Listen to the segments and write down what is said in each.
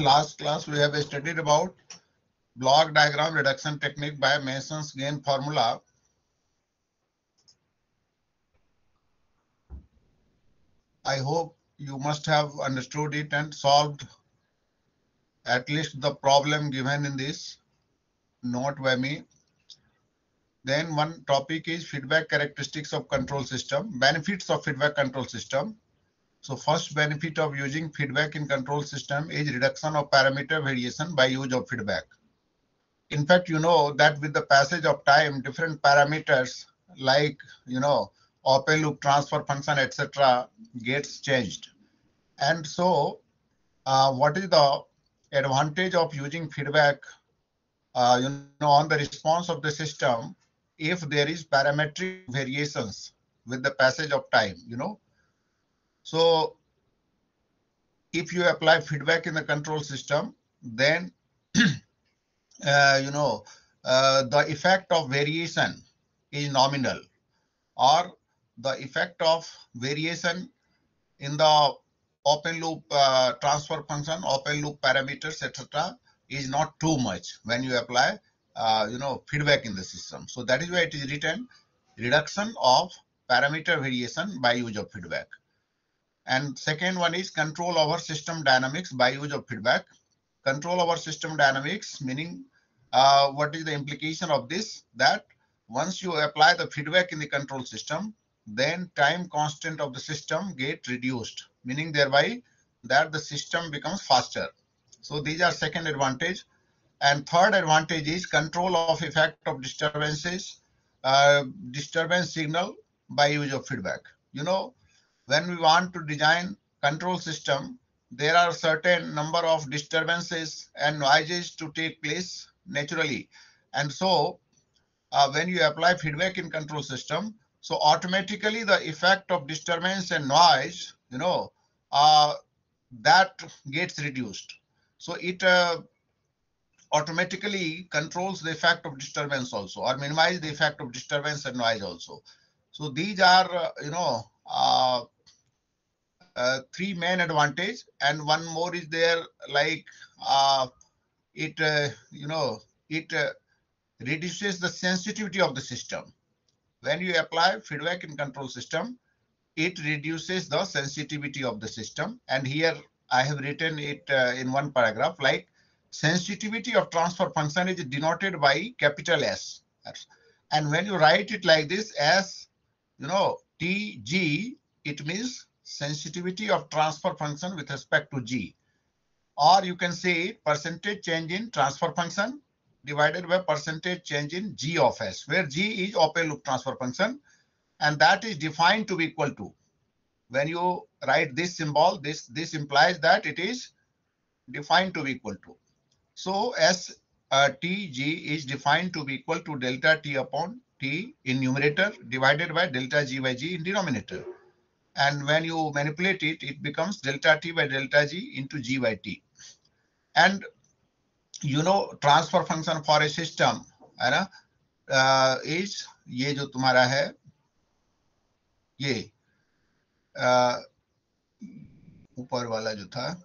last class we have studied about block diagram reduction technique by Mason's gain formula. I hope you must have understood it and solved at least the problem given in this note by me. Then one topic is feedback characteristics of control system, benefits of feedback control system. So first benefit of using feedback in control system is reduction of parameter variation by use of feedback. In fact, you know that with the passage of time, different parameters like, open loop transfer function, etc. gets changed. And so what is the advantage of using feedback, on the response of the system if there is parametric variations with the passage of time, So if you apply feedback in the control system, then the effect of variation is nominal, or the effect of variation in the open loop transfer function, open loop parameters, etc. is not too much when you apply, feedback in the system. So that is why it is written reduction of parameter variation by use of feedback. And second one is control over system dynamics by use of feedback. Control over system dynamics, meaning what is the implication of this? That once you apply the feedback in the control system, then time constant of the system get reduced, meaning thereby that the system becomes faster. So these are second advantage. And third advantage is control of effect of disturbances, disturbance signal by use of feedback. When we want to design control system, there are certain number of disturbances and noises to take place naturally. And so when you apply feedback in control system, so automatically the effect of disturbance and noise, that gets reduced. So it automatically controls the effect of disturbance also, or minimize the effect of disturbance and noise also. So these are, three main advantage, and one more is there, like it reduces the sensitivity of the system. When you apply feedback in control system, it reduces the sensitivity of the system. And here I have written it in one paragraph, like sensitivity of transfer function is denoted by capital S. And when you write it like this, as TG, it means sensitivity of transfer function with respect to G. Or you can say percentage change in transfer function divided by percentage change in G of S, where G is open loop transfer function, and that is defined to be equal to. When you write this symbol, this implies that it is defined to be equal to. So S TG is defined to be equal to delta T upon T in numerator divided by delta G by G in denominator. And when you manipulate it, it becomes delta T by delta G into G by T. And transfer function for a system है ना, is ये जो तुम्हारा है ये ऊपर वाला जो था,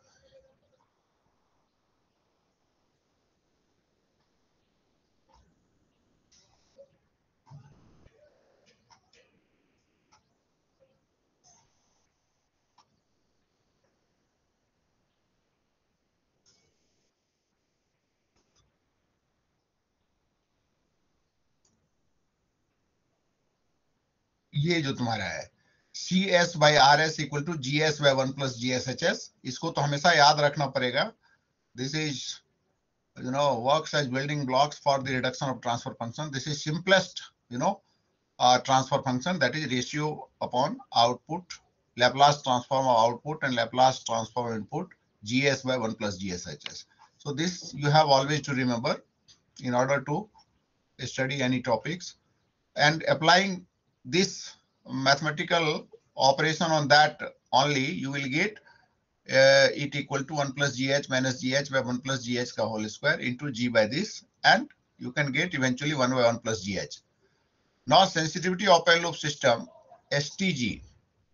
ये जो तुम्हारा है CS by RS equal to GS by 1 plus GSHS, इसको तो हमेशा याद रखना पड़ेगा. This is, works as building blocks for the reduction of transfer function. This is simplest, transfer function, that is ratio upon output, Laplace transform of output and Laplace transform of input, GS by 1 plus GSHS. So this you have always to remember in order to study any topics. And applying this mathematical operation on that only, you will get it equal to 1 plus GH minus GH by 1 plus GH ka whole square into G by this, and you can get eventually 1 by 1 plus GH. Now sensitivity open loop system, STG,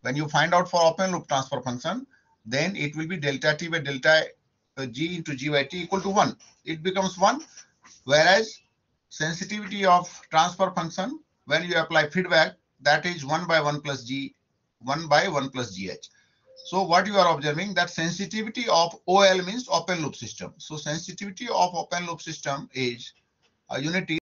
when you find out for open loop transfer function, then it will be delta T by delta G into G by T equal to 1. It becomes 1, whereas sensitivity of transfer function when you apply feedback, that is 1 by 1 plus G, 1 by 1 plus GH. So what you are observing, that sensitivity of OL means open loop system. So sensitivity of open loop system is a unity.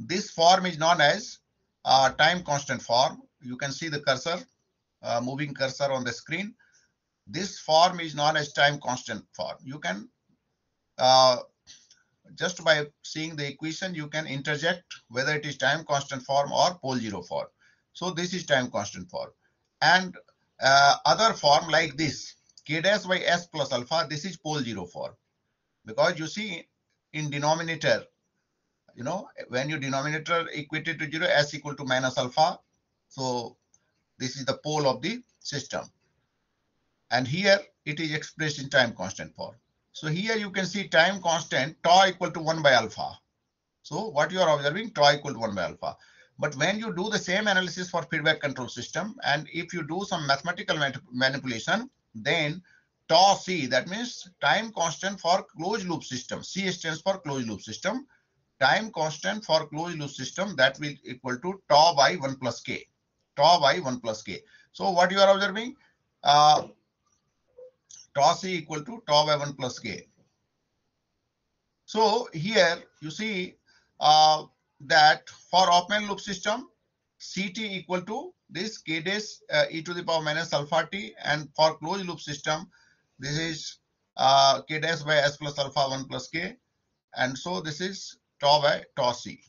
This form is known as time constant form. You can see the cursor, moving cursor on the screen. This form is known as time constant form. You can just by seeing the equation, you can interject whether it is time constant form or pole zero form. So this is time constant form. And other form like this, k dash by s plus alpha, this is pole zero form. Because you see in denominator, when your denominator equated to 0, s equal to minus alpha. So this is the pole of the system. And here it is expressed in time constant form. So here you can see time constant tau equal to 1 by alpha. So what you are observing, tau equal to 1 by alpha. But when you do the same analysis for feedback control system, and if you do some mathematical manipulation, then tau c, that means time constant for closed loop system. C stands for closed loop system. Time constant for closed loop system, that will equal to tau by 1 plus k. Tau by 1 plus k. So what you are observing? Tau c equal to tau by 1 plus k. So here you see that for open loop system, Ct equal to this k dash e to the power minus alpha t, and for closed loop system, this is k dash by s plus alpha 1 plus k, and so this is tau by tau c.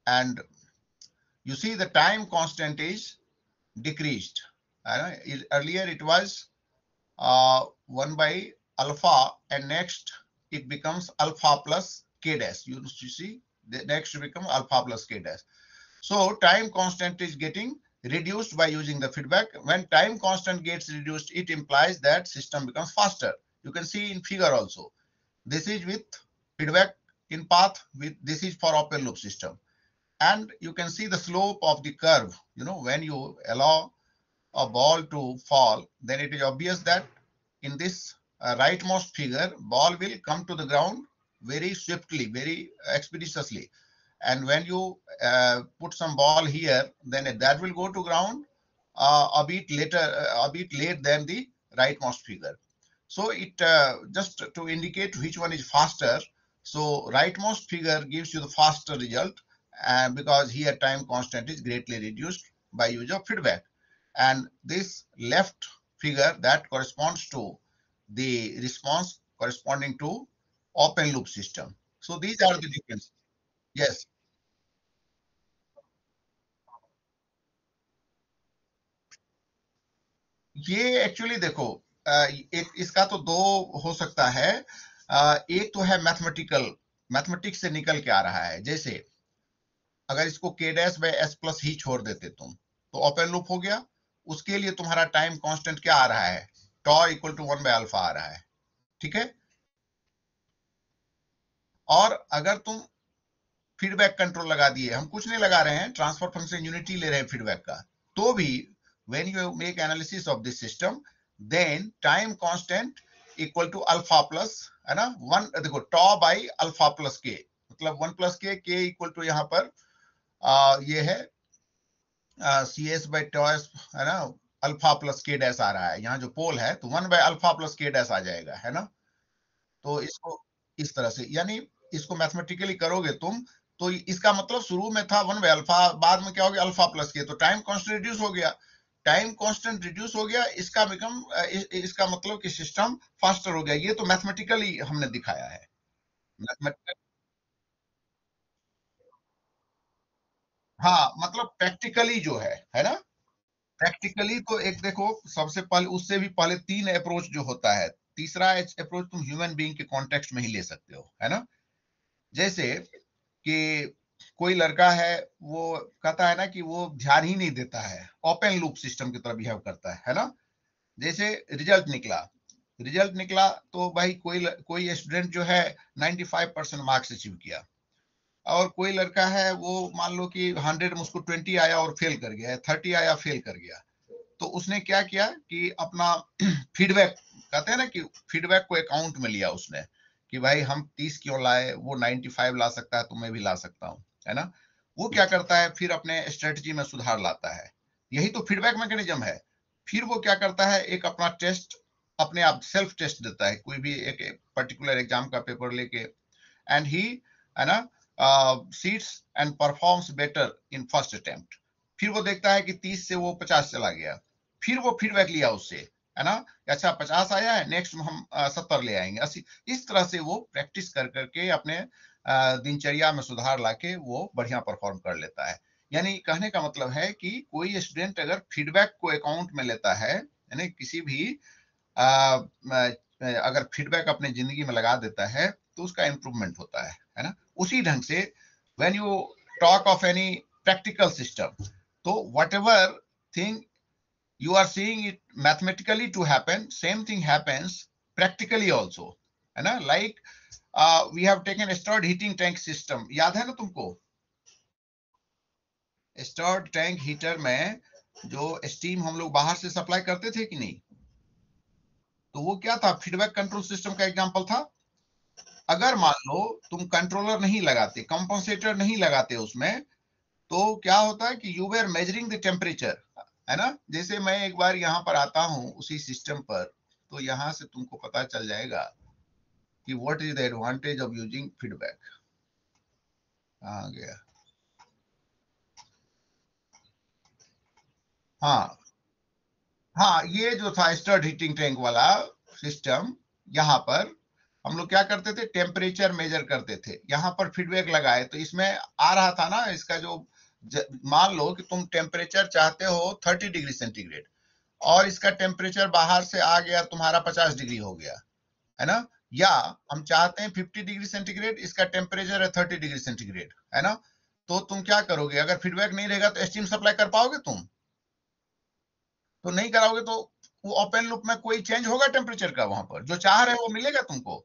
And you see the time constant is decreased. Earlier it was 1 by alpha, and next it becomes alpha plus k dash. You see, the next become alpha plus k dash. So time constant is getting reduced by using the feedback. When time constant gets reduced, it implies that system becomes faster. You can see in figure also. This is with feedback in path, with this is for open loop system. And you can see the slope of the curve. You know, when you allow a ball to fall, then it is obvious that in this rightmost figure, ball will come to the ground very swiftly, very expeditiously. And when you put some ball here, then that will go to ground a bit later, a bit late than the rightmost figure. So it just to indicate which one is faster. So rightmost figure gives you the faster result, and because here time constant is greatly reduced by use of feedback. And this left figure, that corresponds to the response corresponding to open loop system. So these are the differences. Yes. ये actually देखो, एक इसका तो दो हो सकता है। एक तो है मैथमेटिकल, मैथमेटिक्स से निकल के आ रहा है। जैसे अगर इसको k dash by s plus ही छोड़ देते तुम, तो ओपन लूप हो गया। उसके लिए तुम्हारा टाइम कांस्टेंट क्या आ रहा है, टॉ इक्वल टू 1 बाय अल्फा आ रहा है। ठीक है। और अगर तुम फीडबैक कंट्रोल लगा दिए, हम कुछ नहीं लगा रहे हैं, ट्रांसफर फंक्शन यूनिटी ले रहे हैं फीडबैक का, तो भी when you make analysis of this system, then time constant equal to alpha plus, है ना, 1, देखो टॉ बाई अल्फा प्लस के, मतलब 1 प्लस के इक्वल टू यहाँ पर ये है C S by tau S, है ना, अल्फा प्लस के डैश आ रहा है। यहाँ जो पोल है तो 1 by alpha plus K dash आ जाएगा, है ना। तो इसको इस तरह से, यानी इसको मैथमेटिकली करोगे तुम, तो इसका मतलब शुरू में था 1 बाय अल्फा, बाद में क्या हो गया अल्फा प्लस के, तो टाइम कांस्टेंट रिड्यूस हो गया। टाइम कांस्टेंट रिड्यूस हो गया, इसका बिकम इसका मतलब कि सिस्टम फास्टर हो गया। ये तो मैथमेटिकली हमने दिखाया है। हाँ, मतलब प्रैक्टिकली जो है ना। प्रैक्टिकली तो एक देखो, सबसे पहले, उससे भी पहले 3 अप्रोच जो होता है, तीसरा अप्रोच तुम ह्यूमन बीइंग के कॉन्टेक्स्ट में ही ले सकते हो, है ना। जैसे कि कोई लड़का है, वो कहता है ना कि वो ध्यान ही नहीं देता है, ओपन लूप सिस्टम की तरह बिहेव करता है ना। जैसे रिजल्ट निकला तो भाई कोई स्टूडेंट जो है 95% मार्क्स अचीव किया, और कोई लड़का है वो मान लो कि 100 में उसको 20 आया और फेल कर गया, 30 आया फेल कर गया। तो उसने क्या किया कि अपना फीडबैक, कहते हैं ना कि फीडबैक को अकाउंट में लिया उसने, कि भाई हम 30 क्यों लाए, वो 95 ला सकता है तो मैं भी ला सकता हूँ, है ना। वो क्या करता है, फिर अपने स्ट्रेटजी में सुधार लाता है। यही तो फीडबैक मैकेनिज्म है। फिर वो क्या करता है, एक अपना टेस्ट, अपने आप सेल्फ टेस्ट देता है, कोई भी एक पर्टिकुलर एग्जाम का पेपर लेके, एंड ही, है ना, seats and performs better in first attempt. फिर वो देखता है कि 30 से वो 50 चला गया, फिर वो फीडबैक लिया उससे, है ना, अच्छा 50 आया है, नेक्स्ट हम 70 ले आएंगे, 80। इस तरह से वो प्रैक्टिस कर करके अपने दिनचर्या में सुधार लाके वो बढ़िया परफॉर्म कर लेता है। यानी कहने का मतलब है कि कोई स्टूडेंट अगर फीडबैक को अकाउंट में लेता है, यानी किसी भी अगर फीडबैक अपने जिंदगी में लगा देता है, तो उसका इंप्रूवमेंट होता है ना। उसी ढंग से when you talk of any practical system, तो whatever thing you are seeing it mathematically to happen, same thing happens practically also, है ना। like we have taken stirred heating tank system, याद है ना तुमको। स्टर्ड टैंक हीटर में जो steam हम लोग बाहर से सप्लाई करते थे कि नहीं, तो वो क्या था, फीडबैक कंट्रोल सिस्टम का एग्जांपल था। अगर मान लो तुम कंट्रोलर नहीं लगाते, कंपनसेटर नहीं लगाते उसमें, तो क्या होता है कि you were measuring the temperature, है ना। जैसे मैं एक बार यहाँ पर आता हूँ उसी सिस्टम पर, तो यहाँ से तुमको पता चल जाएगा कि what is the advantage of using feedback. कहाँ गया, हाँ हाँ, ये जो था स्टर्ड हीटिंग टैंक वाला सिस्टम, यहाँ पर हम लोग क्या करते थे, टेम्परेचर मेजर करते थे, यहाँ पर फीडबैक लगाए तो इसमें आ रहा था ना इसका जो मान लो कि तुम टेम्परेचर चाहते हो 30 डिग्री सेंटीग्रेड और इसका टेम्परेचर बाहर से आ गया तुम्हारा 50 डिग्री हो गया, है ना, या हम चाहते हैं 50 डिग्री सेंटीग्रेड, इसका टेम्परेचर है 30 डिग्री सेंटीग्रेड, है ना, तो तुम क्या करोगे, अगर फीडबैक नहीं रहेगा तो स्टीम सप्लाई कर पाओगे तुम, तो नहीं कराओगे तो वो ओपन लूप में कोई चेंज होगा टेम्परेचर का, वहां पर जो चाह रहे हो वो मिलेगा तुमको,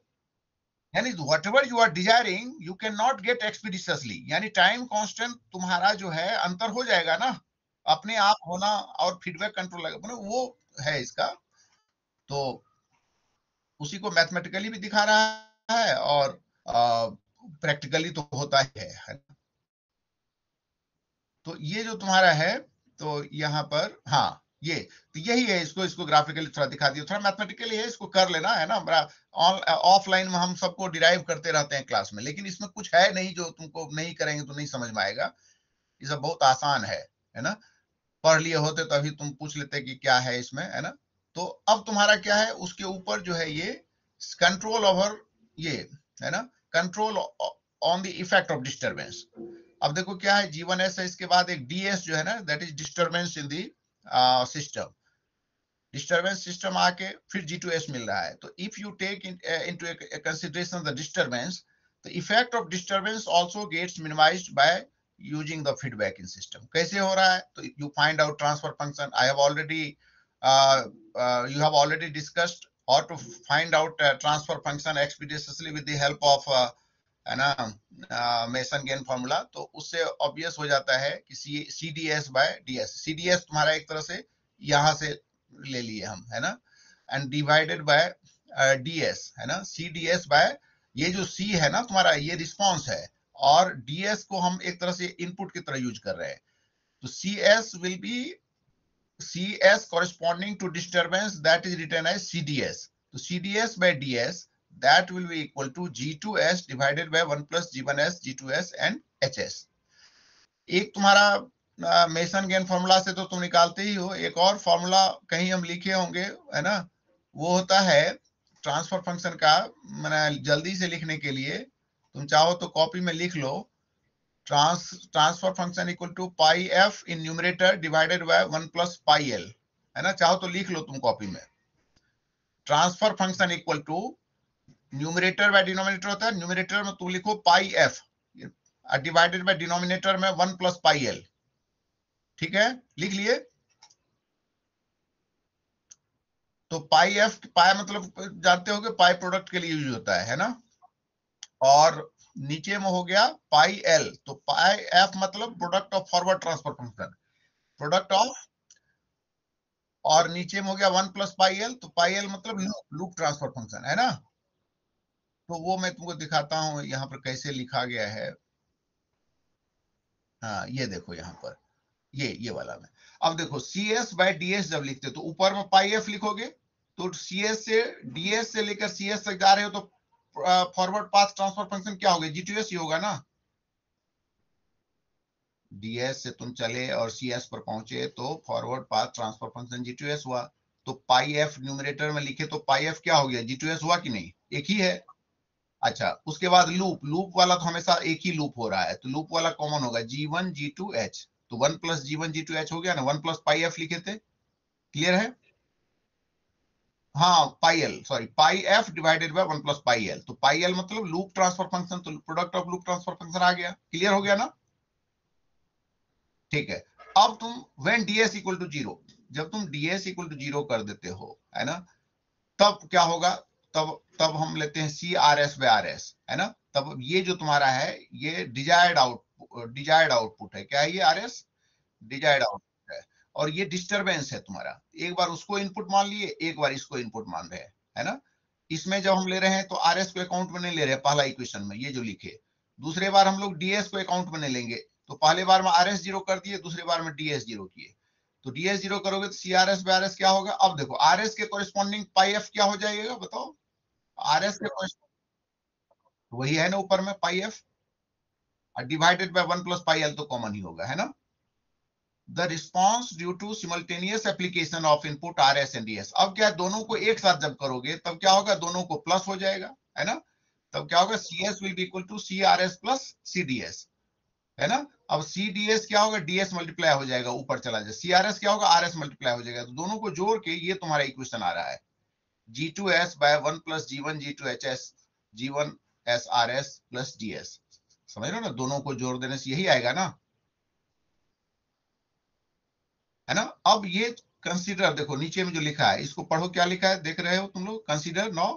यानी whatever you are desiring you can not get expeditiously, यानी टाइम कांस्टेंट तुम्हारा जो है अंतर हो जाएगा ना, अपने आप होना और फीडबैक कंट्रोल मतलब वो है इसका, तो उसी को मैथमेटिकली भी दिखा रहा है और प्रैक्टिकली तो होता ही है ना? तो ये जो तुम्हारा है, तो यहाँ पर हाँ ये तो यही है, इसको इसको ग्राफिकली थोड़ा दिखा दिया, थोड़ा मैथमेटिकली है, इसको कर लेना है ना, बड़ा ऑफलाइन में हम सबको डिराइव करते रहते हैं क्लास में, लेकिन इसमें कुछ है नहीं जो तुमको नहीं करेंगे तो नहीं समझ में आएगा, ये सब बहुत आसान है ना, पढ़ लिए होते तो अभी तुम पूछ लेते कि क्या है इसमें, है ना, तो अब तुम्हारा क्या है उसके ऊपर जो है ये कंट्रोल ओवर, ये है ना, control on the effect of disturbance. अब देखो क्या है, G1 है, इसके बाद एक DS जो है ना, that is disturbance in the system, disturbance system आके फिर G2S मिल रहा है, तो if you take into consideration the disturbance, the effect of disturbance also gets minimised by using the feedback in system. कैसे हो रहा है, तो you find out transfer function, I have already you have already discussed how to find out transfer function expeditiously with the help of है ना mason gain formula, तो उससे obvious हो जाता है कि CDS बाय DS, CDS तुम्हारा एक तरह से यहां से ले लिए हम, है ना, एंड डिवाइडेड बाय DS, है ना, CDS बाय ये जो C है ना तुम्हारा ये रिस्पॉन्स है, और DS को हम एक तरह से इनपुट की तरह यूज कर रहे हैं, तो CS will B CS corresponding to disturbance that is written as CDS. So CDS by DS that will be equal to G2S divided by 1 plus G1S, G2S and HS. एक तुम्हारा mason gain formula से तो तुम निकालते ही हो, एक और formula कहीं हम लिखे होंगे, है ना, वो होता है ट्रांसफर फंक्शन का, मैंने जल्दी से लिखने के लिए तुम चाहो तो कॉपी में लिख लो, transfer function equal to pi F in numerator divided by 1 plus pi L, है ना, चाहो तो लिख लो तुम कॉपी में, transfer function equal to numerator by denominator होता है, न्यूमरेटर में तुम लिखो pi F divided by denominator में 1 प्लस पाई एल, ठीक है, लिख लिए, तो पाई एफ, पाई मतलब जानते हो कि पाई प्रोडक्ट के लिए यूज होता है ना, और नीचे में हो गया पाई एल, तो पाई एफ मतलब product of forward transfer function, product of, और नीचे में हो गया 1 प्लस पाई एल, तो पाई एल मतलब लूप ट्रांसफर फंक्शन, है ना, तो वो मैं तुमको दिखाता हूं यहाँ पर कैसे लिखा गया है, हाँ ये देखो यहाँ पर ये वाला में, अब देखो CS बाय DS जब लिखते तो ऊपर में पाई एफ लिखोगे, तो CS से DS से लेकर CS तक जा रहे हो तो फॉरवर्ड पाथ ट्रांसफर फंक्शन क्या होगा, G2S ही होगा ना, DS से तुम चले और CS पर पहुंचे तो forward path transfer function G2S हुआ, तो पाई एफ न्यूमरेटर में लिखे तो पाई एफ क्या हो गया, G2S हुआ कि नहीं, एक ही है, अच्छा उसके बाद लूप, लूप वाला तो हमेशा एक ही लूप हो रहा है, तो लूप वाला कॉमन होगा G1 G2H, तो 1 प्लस G1 G2H हो गया ना, 1 प्लस पाई एफ लिखे थे, क्लियर है, हाँ pi L, sorry pi F divided by 1 plus pi L, तो पाई एल मतलब लूप ट्रांसफर फंक्शन, तो product of loop transfer function आ गया, क्लियर हो गया ना, ठीक है, अब तुम व्हेन ds इक्वल टू 0, जब तुम ds इक्वल टू 0 कर देते हो, है ना, तब क्या होगा, तब तब हम लेते हैं CRS बाय RS, है ना, तब ये जो तुम्हारा है ये डिजायर्ड आउटपुट है, क्या है ये RS, डिजायर्ड आउटपुट है, और ये डिस्टरबेंस है तुम्हारा, एक बार उसको इनपुट मान लिए, एक बार इसको इनपुट मान रहे हैं, है ना, इसमें जब हम ले रहे हैं तो RS को अकाउंट में नहीं ले रहे, पहला इक्वेशन में ये जो लिखे, दूसरे बार हम लोग DS को अकाउंट में नहीं लेंगे, तो पहले बार में RS 0 कर दिए, दूसरे बार में DS 0 किए, तो DS 0 करोगे तो CRS बाय RS क्या होगा, अब देखो RS के कोरिस्पॉन्डिंग पाई एफ क्या हो जाएगा बताओ, RS के वही है ना ऊपर में pi F, divided by 1 plus pi L तो कॉमन ही होगा, है ना, the response due to simultaneous application of input RS and DS। अब क्या, दोनों को एक साथ जब करोगे तब क्या होगा, दोनों को प्लस हो जाएगा, है ना। तब क्या होगा, CS will be equal to CRS plus CDS, है ना। अब CDS क्या होगा, DS मल्टीप्लाई हो जाएगा, ऊपर चला जाए। CRS क्या होगा, RS मल्टीप्लाई हो जाएगा। तो दोनों को जोड़ के ये तुम्हारा इक्वेशन आ रहा है, G2S by 1 plus G1 G2HS G1 SRS plus DS। समझ रहे हो ना, दोनों को जोड़ देने से यही आएगा ना, है ना। अब ये कंसीडर, देखो नीचे में जो लिखा है इसको पढ़ो, क्या लिखा है देख रहे हो तुम लोग, कंसीडर नो,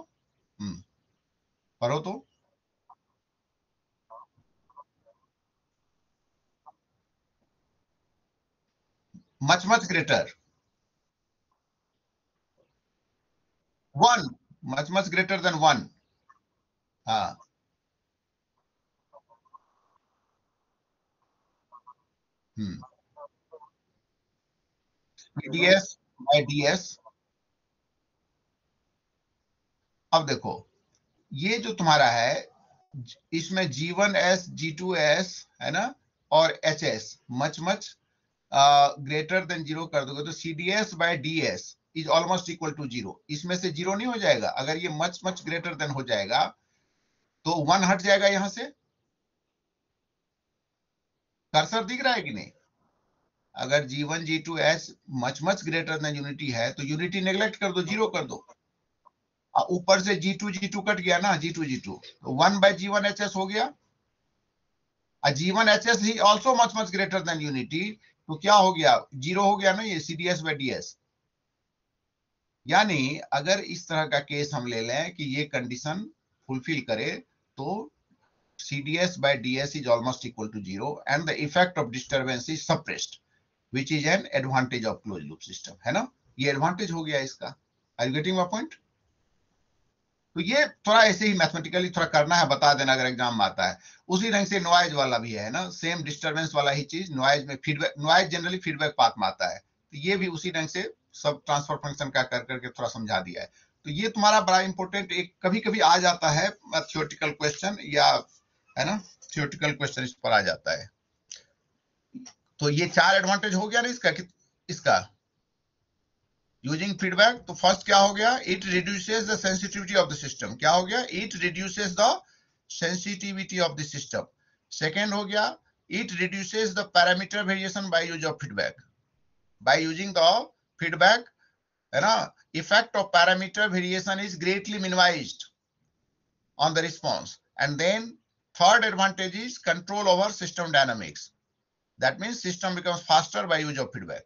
पढ़ो तो। Much much greater, one, much greater then one. हाँ, DS बाय DS। अब देखो ये जो तुम्हारा है, इसमें G1S G2S, है ना, और HS much much greater than zero कर दोगे तो CDS by DS is almost equal to zero. इसमें से जीरो नहीं हो जाएगा, अगर ये मच मच ग्रेटर देन हो जाएगा तो वन हट जाएगा यहां से। कर्सर दिख रहा है कि नहीं। अगर G1 G2S much much greater than unity है तो यूनिटी नेग्लेक्ट कर दो, जीरो कर दो। ऊपर से G2 G2 कट गया ना, G2 G2, तो 1 बाय G1 HS हो गया। G1 HS he also much much greater than unity, तो क्या हो गया, जीरो हो गया ना ये CDS बाय DS। यानी अगर इस तरह का केस हम ले लें कि ये कंडीशन फुलफिल करे तो CDS by DS is almost equal to zero and the effect of disturbance is suppressed, which is an advantage of closed loop system, है ना। ये एडवांटेज हो गया इसका। Are you getting my point? तो ये थोड़ा ऐसे ही मैथमेटिकली थोड़ा करना है, बता देना अगर एग्जाम में आता है। उसी ढंग से नॉइज वाला भी है ना, सेम डिस्टर्बेंस वाला ही चीज, नॉइज में feedback, noise generally feedback path में आता है, तो ये भी उसी ढंग से सब ट्रांसफर फंक्शन का कर करके थोड़ा समझा दिया है। तो ये तुम्हारा बड़ा इंपॉर्टेंट, एक कभी कभी आ जाता है थ्योरेटिकल क्वेश्चन, या है ना, थ्योरेटिकल क्वेश्चन इस पर आ जाता है। तो ये चार एडवांटेज हो गया ना इसका यूजिंग फीडबैक। तो फर्स्ट क्या हो गया, it reduces the sensitivity of the system. क्या हो गया, it reduces the sensitivity of the system. Second हो गया, it reduces the parameter variation by use of feedback, bye using the feedback, है ना, effect of parameter variation is greatly minimised on the response. And then third advantage is control over system dynamics. That means system becomes faster by use of feedback.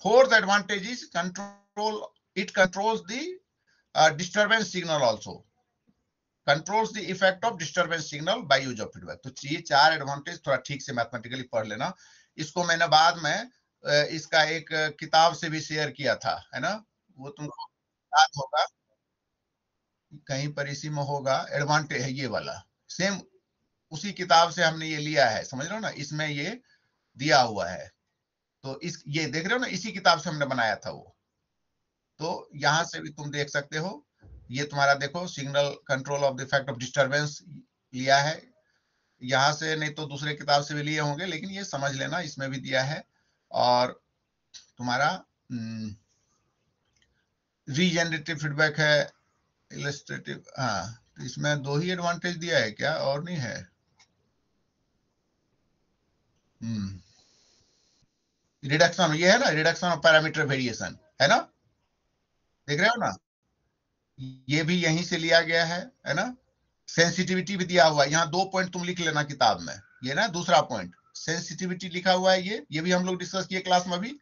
Fourth advantage is it controls the disturbance signal also. Controls the effect of disturbance signal by use of feedback. तो ये चार advantage थोड़ा ठीक से mathematically पढ़ लेना। इसको मैंने बाद में इसका एक किताब से भी शेयर किया था, है ना, वो तुमको याद होगा, कहीं पर इसी में होगा, एडवांटेज है ये वाला, सेम उसी किताब से हमने ये लिया है, समझ रहे हो ना, इसमें ये दिया हुआ है। तो इस ये देख रहे हो ना, इसी किताब से हमने बनाया था वो। तो यहां से भी तुम देख सकते हो, ये तुम्हारा देखो, signal control of the effect of disturbance लिया है यहां से, नहीं तो दूसरे किताब से भी लिए होंगे, लेकिन ये समझ लेना इसमें भी दिया है। और तुम्हारा रीजेनरेटिव फीडबैक है, इलस्ट्रेटिव, हाँ, तो इसमें दो ही एडवांटेज दिया है क्या, और नहीं है। रिडक्शन, ये है ना, रिडक्शन ऑफ पैरामीटर वेरिएशन, है ना, देख रहे हो ना, ये भी यहीं से लिया गया है ना। सेंसिटिविटी भी दिया हुआ है, यहाँ दो पॉइंट तुम लिख लेना किताब में, ये ना दूसरा पॉइंट सेंसिटिविटी लिखा हुआ है, ये भी हम लोग डिस्कस किए क्लास में अभी।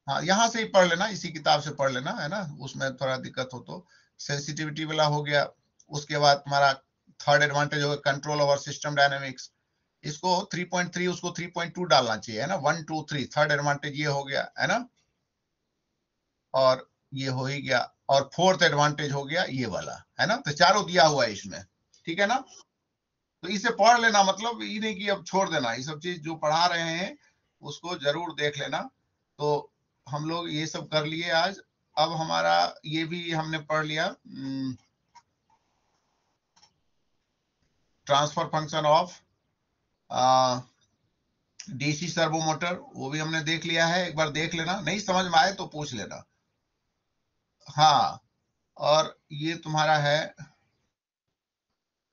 हाँ, यहाँ से ही पढ़ लेना, इसी किताब से पढ़ लेना, है ना, उसमें थोड़ा दिक्कत हो तो। सेंसिटिविटी वाला हो गया। उसके बाद तुम्हारा थर्ड एडवांटेज होगा कंट्रोल ओवर सिस्टम डायनेमिक्स। इसको 3.3 उसको 3.2 डालना चाहिए, है ना, 1 2 3, थर्ड एडवांटेज ये हो गया, है ना, और ये हो ही गया। और फोर्थ एडवांटेज हो गया ये वाला, है ना, तो चारों दिया हुआ है इसमें, ठीक है ना। तो इसे पढ़ लेना, मतलब ये नहीं कि अब छोड़ देना, ये सब चीज जो पढ़ा रहे हैं उसको जरूर देख लेना। तो हम लोग ये सब कर लिए आज। अब हमारा ये भी हमने पढ़ लिया, transfer function of DC servo motor वो भी हमने देख लिया है, एक बार देख लेना, नहीं समझ में आए तो पूछ लेना। हाँ, और ये तुम्हारा है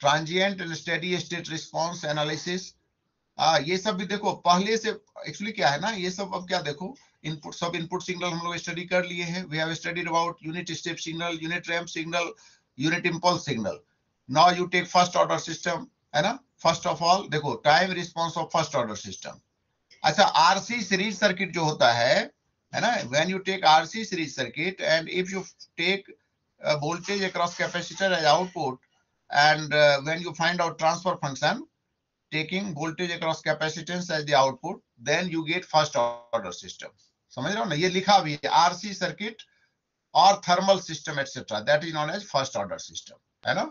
transient and steady state response analysis. ये सब भी देखो पहले से, एक्चुअली क्या है ना, ये सब अब क्या देखो, इनपुट सब इनपुट सिग्नल हम लोग स्टडी कर लिए हैं। We have studied about unit step signal, unit ramp signal, unit impulse signal. Now you take first order system, है ना। फर्स्ट ऑफ ऑल देखो time response of first order system. अच्छा, RC series circuit जो होता है ना, when you take RC series circuit and if you take voltage across capacitor as output and when you find out transfer function taking voltage across capacitance as the output, then you get first order system। समझ रहे हो ना, ये लिखा भी है RC circuit और thermal system etcetera, that is known as first order system, है ना।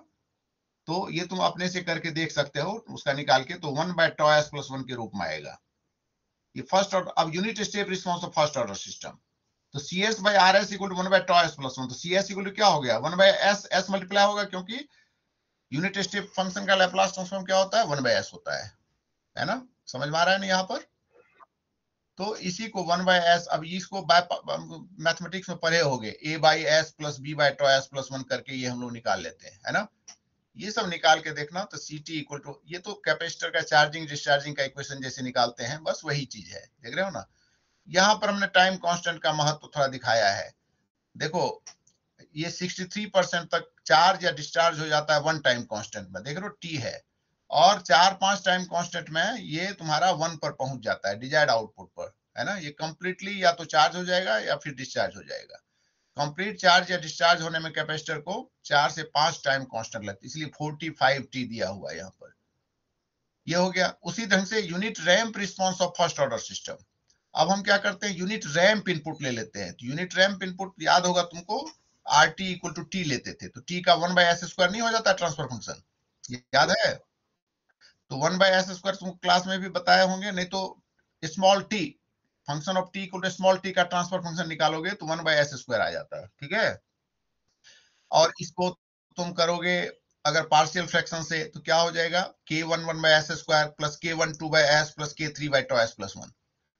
तो ये तुम अपने से करके देख सकते हो, उसका निकाल के, तो 1/τs+1 के रूप में आएगा ये फर्स्ट ऑर्डर। अब unit step response of first order system, तो CS/RS = 1/τs+1, तो CS = क्या हो गया 1/s, s मल्टीप्लाई होगा क्योंकि यूनिट स्टेप फंक्शन का लैप्लास ट्रांसफॉर्म क्या होता है 1/s होता है ना। समझ में आ रहा है ना यहाँ पर। तो इसी को 1/s, अब इसको मैथमेटिक्स में पढ़े होगे A/s + B/τs+1 करके ये हम लोग निकाल लेते हैं, है ना। ये सब निकाल के देखना, तो CT = ये तो कैपेसिटर का चार्जिंग डिस्चार्जिंग का इक्वेशन जैसे निकालते हैं, बस वही चीज है, देख रहे हो ना। यहाँ पर हमने टाइम कांस्टेंट का महत्व थोड़ा दिखाया है। देखो ये 63% तक चार्ज या डिस्चार्ज हो जाता है वन टाइम कांस्टेंट में, देख रहे हो T है, और 4-5 टाइम कांस्टेंट में ये तुम्हारा 1 पर पहुंच जाता है डिजायर्ड आउटपुट पर, है ना। ये कंप्लीटली या तो चार्ज हो जाएगा या फिर डिस्चार्ज हो जाएगा। कंप्लीट चार्ज या डिस्चार्ज होने में कैपेसिटर को 4 से 5 टाइम कांस्टेंट लगती है, इसलिए 45T दिया हुआ है यहाँ पर। ये हो गया। उसी ढंग से unit ramp response of first order system. अब हम क्या करते हैं, यूनिट रैंप इनपुट ले लेते हैं। तो यूनिट रैंप इनपुट याद होगा तुमको, RT = T लेते थे, तो T का 1/s² नहीं हो जाता ट्रांसफर फंक्शन, याद है। तो 1/s² तुमको क्लास में भी बताए होंगे, नहीं तो small t, function of T = small t का ट्रांसफर फंक्शन निकालोगे तो 1/s² आ जाता है, ठीक है। और इसको तुम करोगे अगर पार्शियल फ्रैक्शन से, तो क्या हो जाएगा K1 1/s² + K1 2/s + K3/τs+1।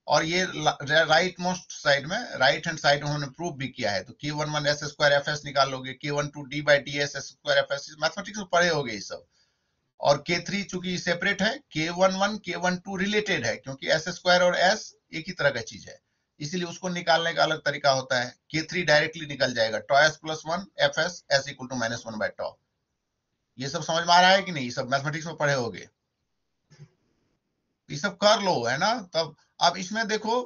और ये राइट मोस्ट साइड में, राइट हैंड साइड में हमने प्रूव भी किया है। तो K11 s² fs निकाल लोगे, K12 d/ds s² fs, mathematics में पढ़े होगे ये सब। और K3 चूंकि सेपरेट है, K11 K12 रिलेटेड है क्योंकि s² और s एक ही तरह का चीज है, इसीलिए उसको निकालने का अलग तरीका होता है। K3 डायरेक्टली निकल जाएगा, τs+1 fs s = -1/τ। ये सब समझ में आ रहा है कि नहीं, सब मैथमेटिक्स में पढ़े होगे, ये सब कर लो, है ना। तब अब इसमें देखो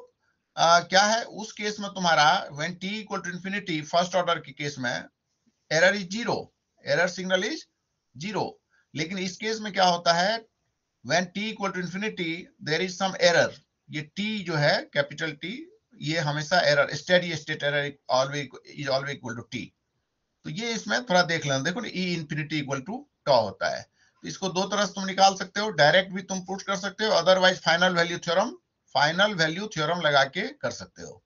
क्या है, उस केस में तुम्हारा when t = ∞, फर्स्ट ऑर्डर के केस में error is 0, error signal is 0। लेकिन इस केस में क्या होता है, when t = ∞, there is some error. ये t जो है कैपिटल T, ये हमेशा error, steady state error always equal to T। तो ये इसमें थोड़ा देख लेना, देखो E∞ = τ होता है। तो इसको दो तरह से तुम निकाल सकते हो, डायरेक्ट भी तुम पुट कर सकते हो, अदरवाइज फाइनल वैल्यू थ्योरम लगा के कर सकते हो।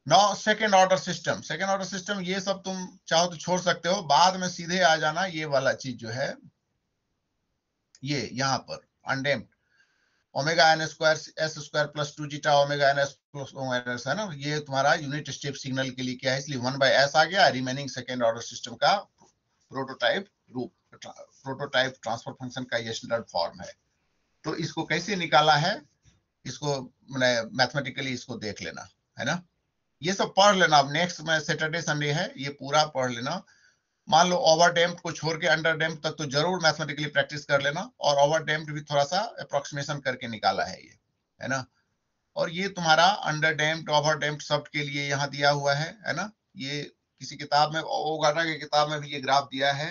नाउ सेकेंड ऑर्डर सिस्टम, ये सब तुम चाहो तो छोड़ सकते हो, बाद में सीधे आ जाना ये वाला चीज जो है, ये यहाँ पर undamped ω_n² s² + 2 zeta ω_ns है ना। ये तुम्हारा यूनिट स्टेप सिग्नल के लिए क्या है, इसलिए 1/s आ गया। रिमेनिंग सेकेंड ऑर्डर सिस्टम का प्रोटोटाइप ट्रांसफर फंक्शन का ये स्टैंडर्ड फॉर्म है। तो इसको कैसे निकाला है, इसको मैथमेटिकली इसको देख लेना, है ना। ये सब पढ़ लेना। अब नेक्स्ट में सैटरडे संडे है, ये पूरा पढ़ लेना। मान लो ओवर डैम्प्ड को छोड़ के अंडर डैम्प्ड तक तो जरूर मैथमेटिकली प्रैक्टिस कर लेना, और ओवर डैम्प्ड भी थोड़ा सा अप्रोक्सीमेशन करके निकाला है ये, है ना। और ये तुम्हारा अंडर डैम्प्ड ओवर डैम्प्ड सब के लिए यहाँ दिया हुआ है ना। ये किसी किताब में, ओगाटा की किताब में भी ये ग्राफ दिया है,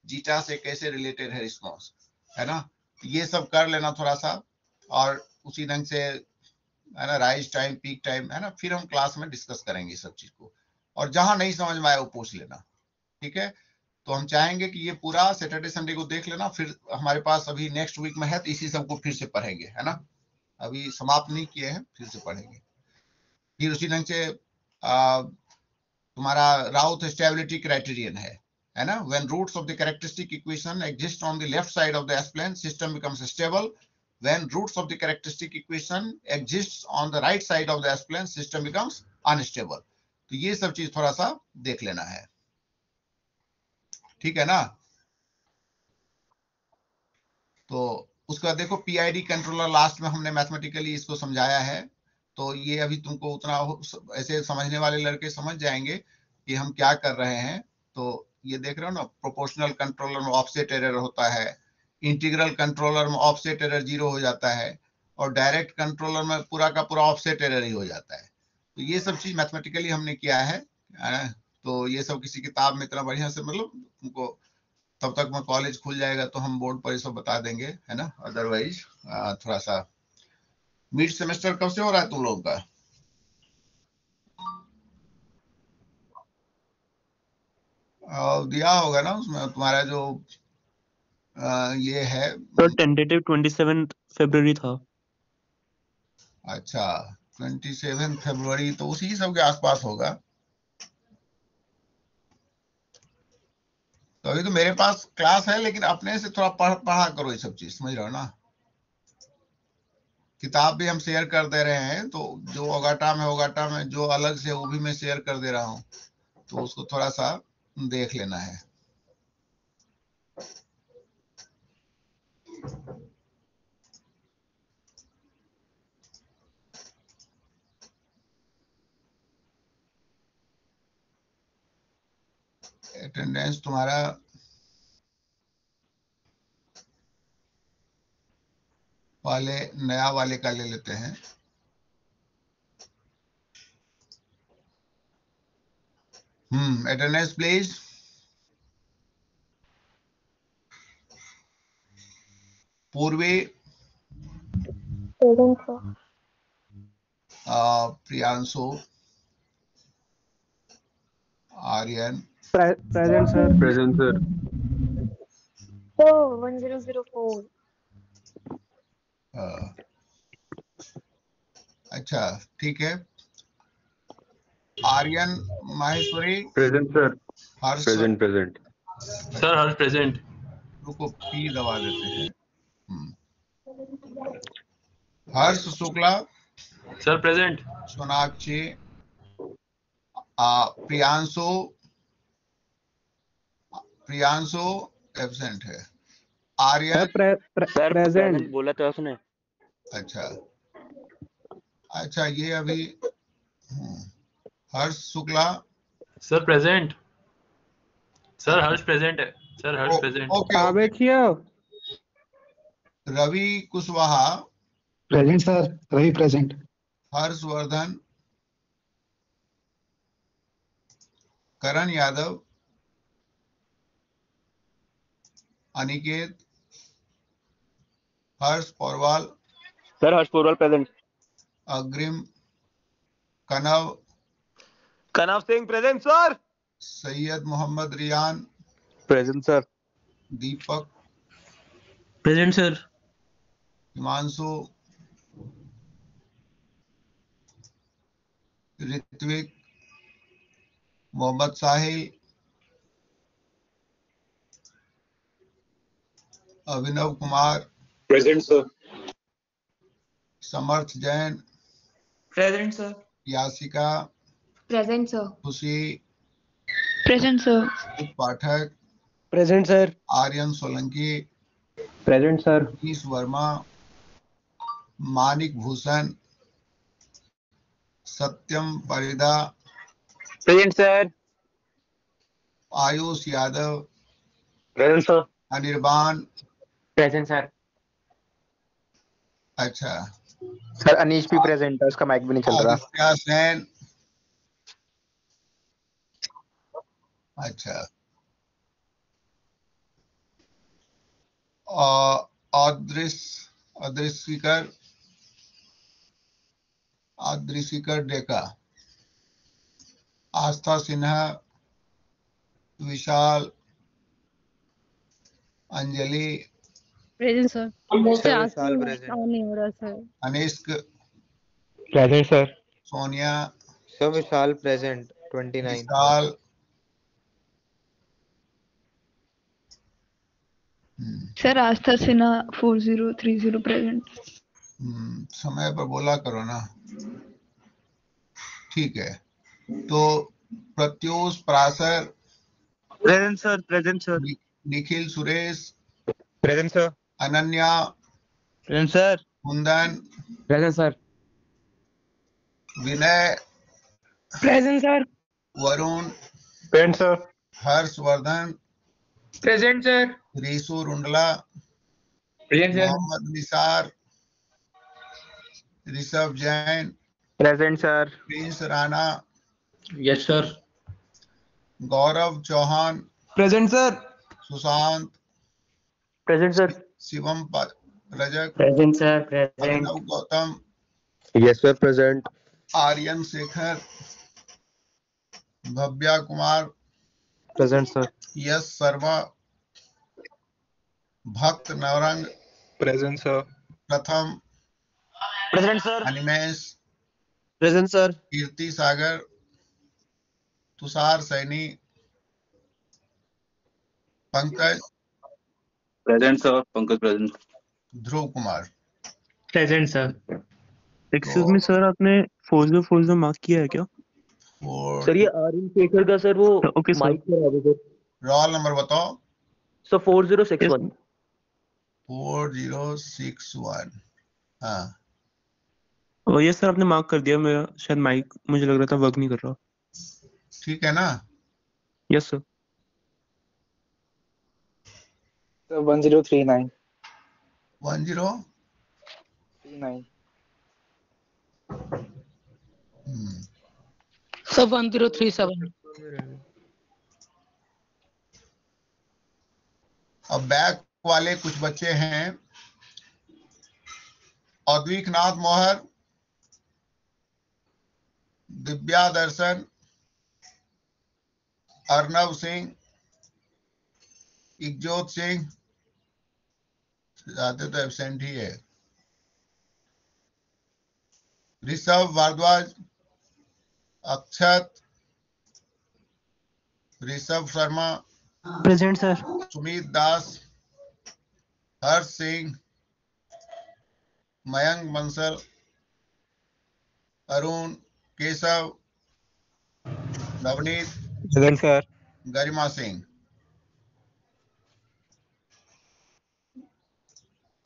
जीटा से कैसे रिलेटेड है रिस्पॉन्स, है ना। ये सब कर लेना थोड़ा सा, और उसी ढंग से, है ना, राइज टाइम पीक टाइम, है ना। फिर हम क्लास में डिस्कस करेंगे सब चीज को, और जहां नहीं समझ में आए वो पूछ लेना, ठीक है। तो हम चाहेंगे कि ये पूरा सैटरडे संडे को देख लेना, फिर हमारे पास अभी नेक्स्ट वीक में है, तो इसी सबको फिर से पढ़ेंगे, है ना। अभी समाप्त नहीं किए हैं, फिर से पढ़ेंगे। फिर उसी ढंग से तुम्हारा राउथ स्टेबिलिटी क्राइटेरियन है ना। When roots of the characteristic equation exist on the left side of the S plane, system becomes stable when roots of the characteristic equation exists on the right side of the S-plane, system becomes unstable. तो ये सब चीज थोड़ा सा देख लेना है, ठीक है ना। तो उसके बाद देखो पीआईडी कंट्रोलर, लास्ट में हमने मैथमेटिकली इसको समझाया है, तो ये अभी तुमको उतना ऐसे समझने वाले लड़के समझ जाएंगे कि हम क्या कर रहे हैं। तो ये देख रहे हो ना, प्रोपोर्शनल कंट्रोलर में ऑफसेट एरर होता है, इंटीग्रल कंट्रोलर में ऑफसेट एरर 0 हो जाता है, और डायरेक्ट कंट्रोलर में पूरा का पूरा ऑफसेट एरर ही हो जाता है। तो ये सब चीज मैथमेटिकली हमने किया है। तो ये सब किसी किताब में इतना बढ़िया से, मतलब तुमको तब तक में कॉलेज खुल जाएगा तो हम बोर्ड पर ये सब बता देंगे, है ना। अदरवाइज थोड़ा सा मिड सेमेस्टर कब से हो रहा है तुम लोगों का? दिया होगा ना उसमें तुम्हारा जो ये है तो टेंटेटिव 27 फरवरी था। अच्छा 27 फरवरी, तो उसी सब के आसपास होगा। तो अभी तो मेरे पास क्लास है, लेकिन अपने से थोड़ा पढ़ा करो ये सब चीज, समझ रहे हो ना। किताब भी हम शेयर कर दे रहे हैं, तो जो ओगाटा में जो अलग से वो भी मैं शेयर कर दे रहा हूँ, तो उसको थोड़ा सा देख लेना है। अटेंडेंस तुम्हारा वाले नया वाले का ले लेते हैं। Attendance please. Purvi, Priyanshu, Aryan, present sir. Present sir. 1004। अच्छा ठीक है। Aryan Maheshwari present sir. Harsh present sir Harsh present. को पी दबा देते हैं। Harsh Shukla sir present. Sonakshi, Priyanshu absent है। आर्यन प्रेजेंट बोला था उसने। अच्छा ये अभी Harsh Shukla sir present. Sir Harsh present है। Sir Harsh present. Okay. Ravi Kushwaha present sir. Ravi present. Harshvardhan, Karan Yadav, Aniket, हर्ष पौरवाल, sir Harsh Paurwal present. Agrim, Kanav Singh present sir. Syed Mohammad Riyan, present sir. Deepak present sir. Himanshu, Ritvik, Mohammad Sahil, Abhinav Kumar present sir. Samarth Jain present sir. Yasika present sir. Khushi present sir. Pathak present sir. Aryan Solanki present sir. Neesh Verma Manik Bhushan Satyam Parida present sir. Ayush Yadav present sir. Anirban present sir. अच्छा sir Anish भी present है, उसका mic भी नहीं चल रहा। आदित्य सेन अच्छा Adrishikar Deka Astha Sinha Vishal Anjali present sir. Vishal present. नहीं हो रहा sir. Anishk present sir. Sonia sir Vishal present 29। Vishal Sir, Astha Sinha 4030 present. समय पर बोला करो ना। ठीक है, तो Pratyush Parashar, present sir, present sir, Nikhil Suresh, present sir, Ananya, present sir, Kundan, present sir, Vinay, present sir, Varun, present sir, Harshvardhan, present sir, Risu Rundla, present sir, Mohammad Nisar, Rishabh Jain, present sir, Prince Rana, yes sir, Gaurav Chauhan, present sir, Sushant, present sir, Shivam Rajak, present sir, present, Abhinav Gautam, yes sir, present, Aryan Shekhar, Bhavya Kumar, present sir, Yash Sharma, Bhakt Navrang, present sir, Pratham, present sir, Animesh, present sir, Kirti Sagar, Tushar Saini, Pankaj, present sir, Pankaj present, Dhruv Kumar. Present sir. Excuse me sir, आपने 4040 mark किया है क्या? Sir ये आर्यन शेखर का sir वो okay sir. Mic पर है sir. Roll number बताओ। सर 4061। 4061। हाँ, ये सर आपने मार्क कर दिया, मेरा शायद माइक मुझे लग रहा था वर्क नहीं कर रहा। ठीक है ना। Yes sir. 1039 1039। Sir 1037. अब बैक वाले कुछ बच्चे हैं। अद्विक नाथ मोहर, दिव्या दर्शन, अर्नव सिंह, इकजोत सिंह, जाते तो एब्सेंट ही है, ऋषभ भारद्वाज, अक्षत, ऋषभ शर्मा, प्रेजेंट सर। सुमित दास, हर्ष सिंह, मयंक बंसल, अरुण, केशव, नवनीत, प्रेजेंट सर, गरिमा सिंह।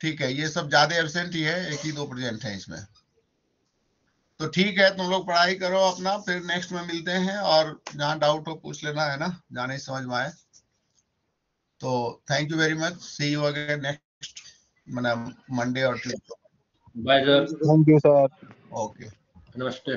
ठीक है, ये सब ज्यादा एब्सेंट ही है, 1 ही 2 प्रेजेंट है इसमें। तो ठीक है, तुम लोग पढ़ाई करो अपना, फिर नेक्स्ट में मिलते हैं, और जहां डाउट हो पूछ लेना, है ना, जहां नहीं समझ में आए। तो thank you very much, see you again next Monday और Tuesday. Bye sir, thank you sir. Okay, नमस्ते।